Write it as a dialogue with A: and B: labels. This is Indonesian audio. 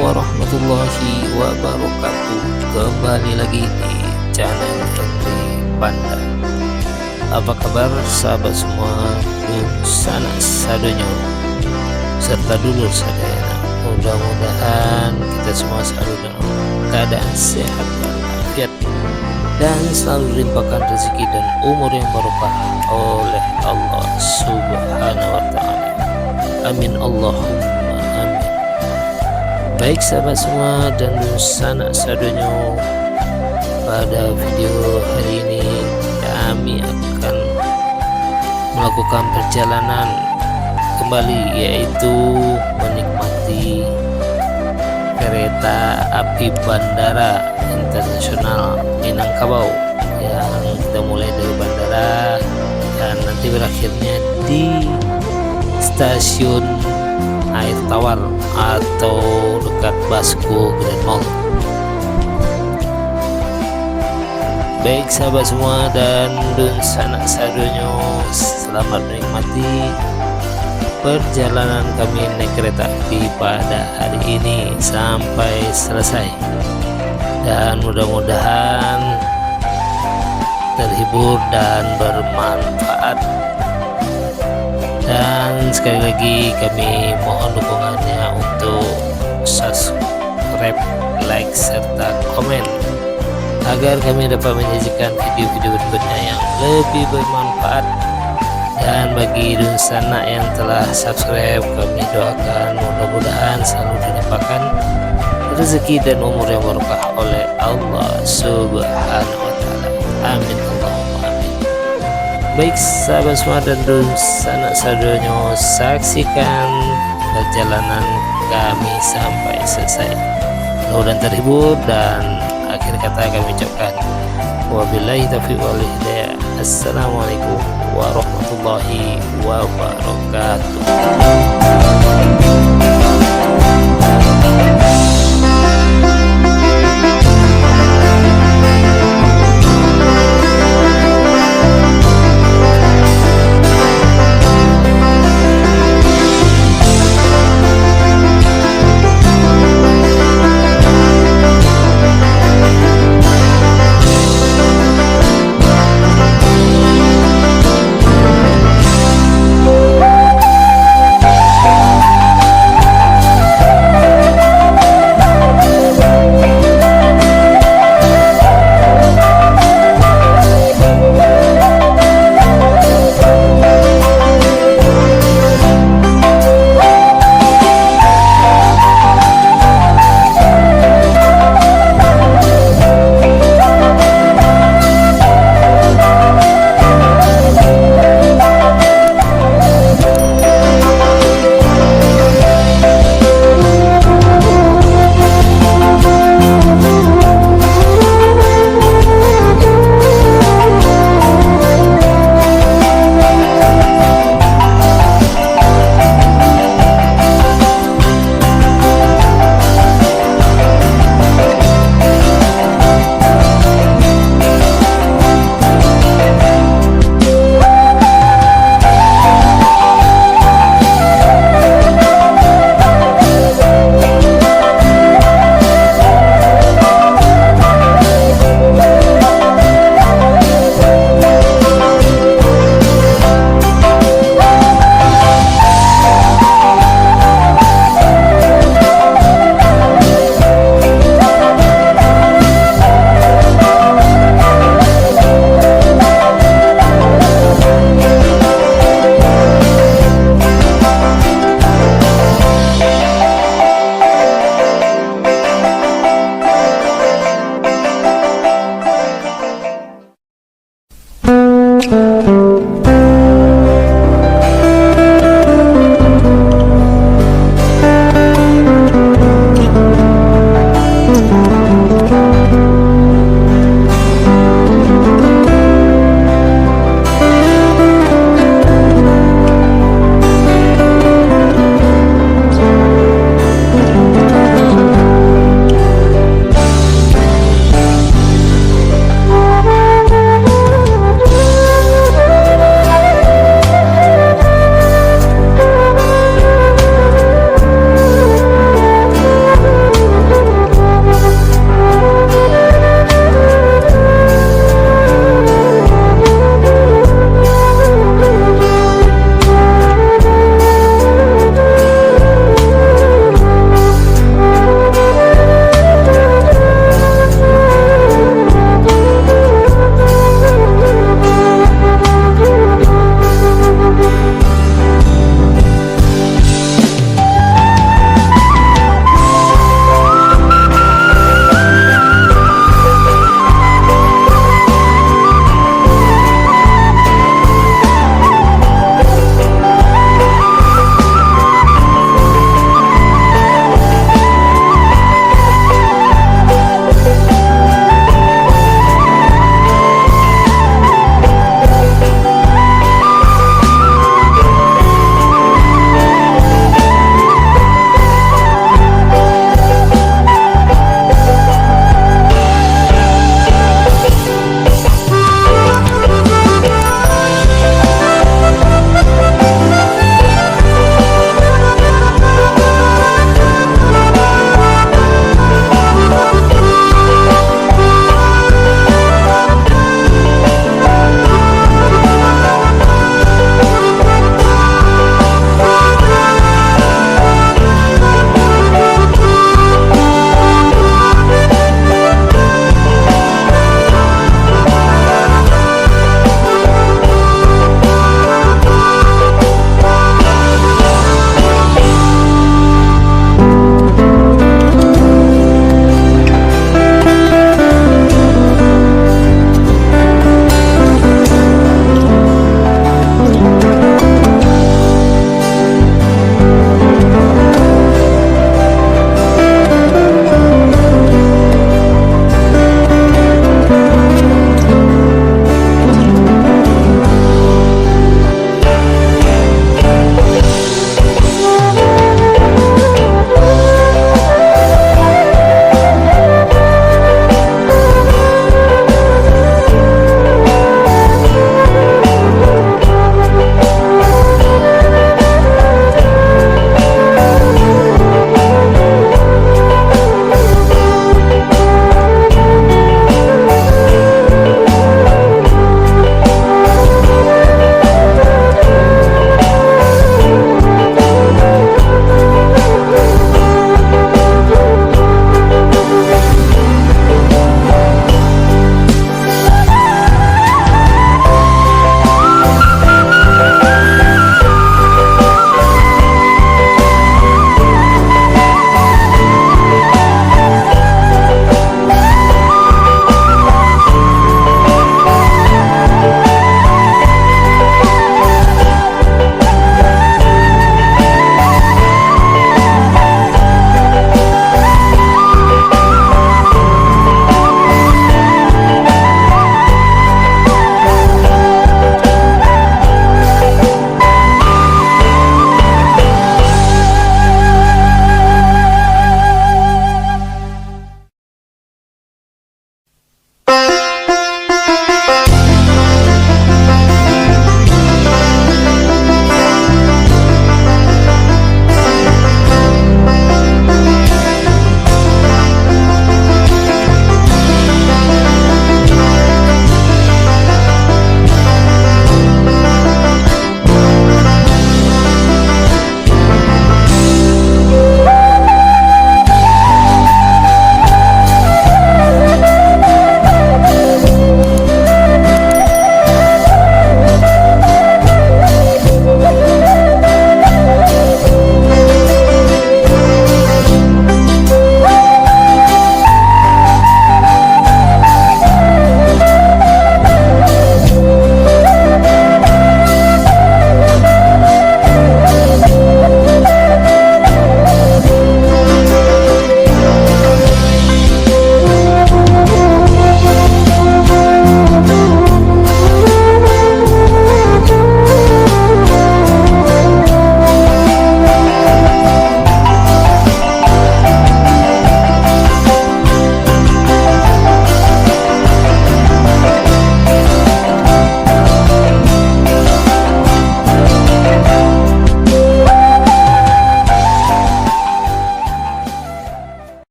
A: warahmatullahi wabarakatuh. Kembali lagi di channel dari Padang. Apa kabar sahabat semua, sana sadonyo serta dulur sadayana. Mudah-mudahan kita semua selalu dalam keadaan sehat walafiat dan selalu dilimpahkan rezeki dan umur yang barokah oleh Allah Subhanahu wa Ta'ala. Amin Allahumma amin. Baik sahabat semua dan sana sadonyo, pada video hari ini kami akan melakukan perjalanan kembali, yaitu menikmati kereta api Bandara Internasional Minangkabau yang kita mulai dari bandara dan nanti berakhirnya di stasiun air tawar atau dekat Basko Grand Mall. Baik sahabat semua dan sanak sadonyo, selamat menikmati perjalanan kami naik kereta api pada hari ini sampai selesai, dan mudah-mudahan terhibur dan bermanfaat. Dan sekali lagi kami mohon dukungannya untuk subscribe, like, serta komen agar kami dapat menyajikan video-video berikutnya yang lebih bermanfaat. Dan bagi dunsana yang telah subscribe, kami doakan mudah-mudahan selalu dilimpahkan rezeki dan umur yang barokah oleh Allah Subhanahu wa Ta'ala. Amin Allahumma amin. Baik sahabat semua dan sanak sadonyo, saksikan perjalanan kami sampai selesai. Mudah-mudahan terhibur, dan akhir kata kami ucapkan wabillahi taufiq wal hidayah. Assalamualaikum warahmatullahi wabarakatuh.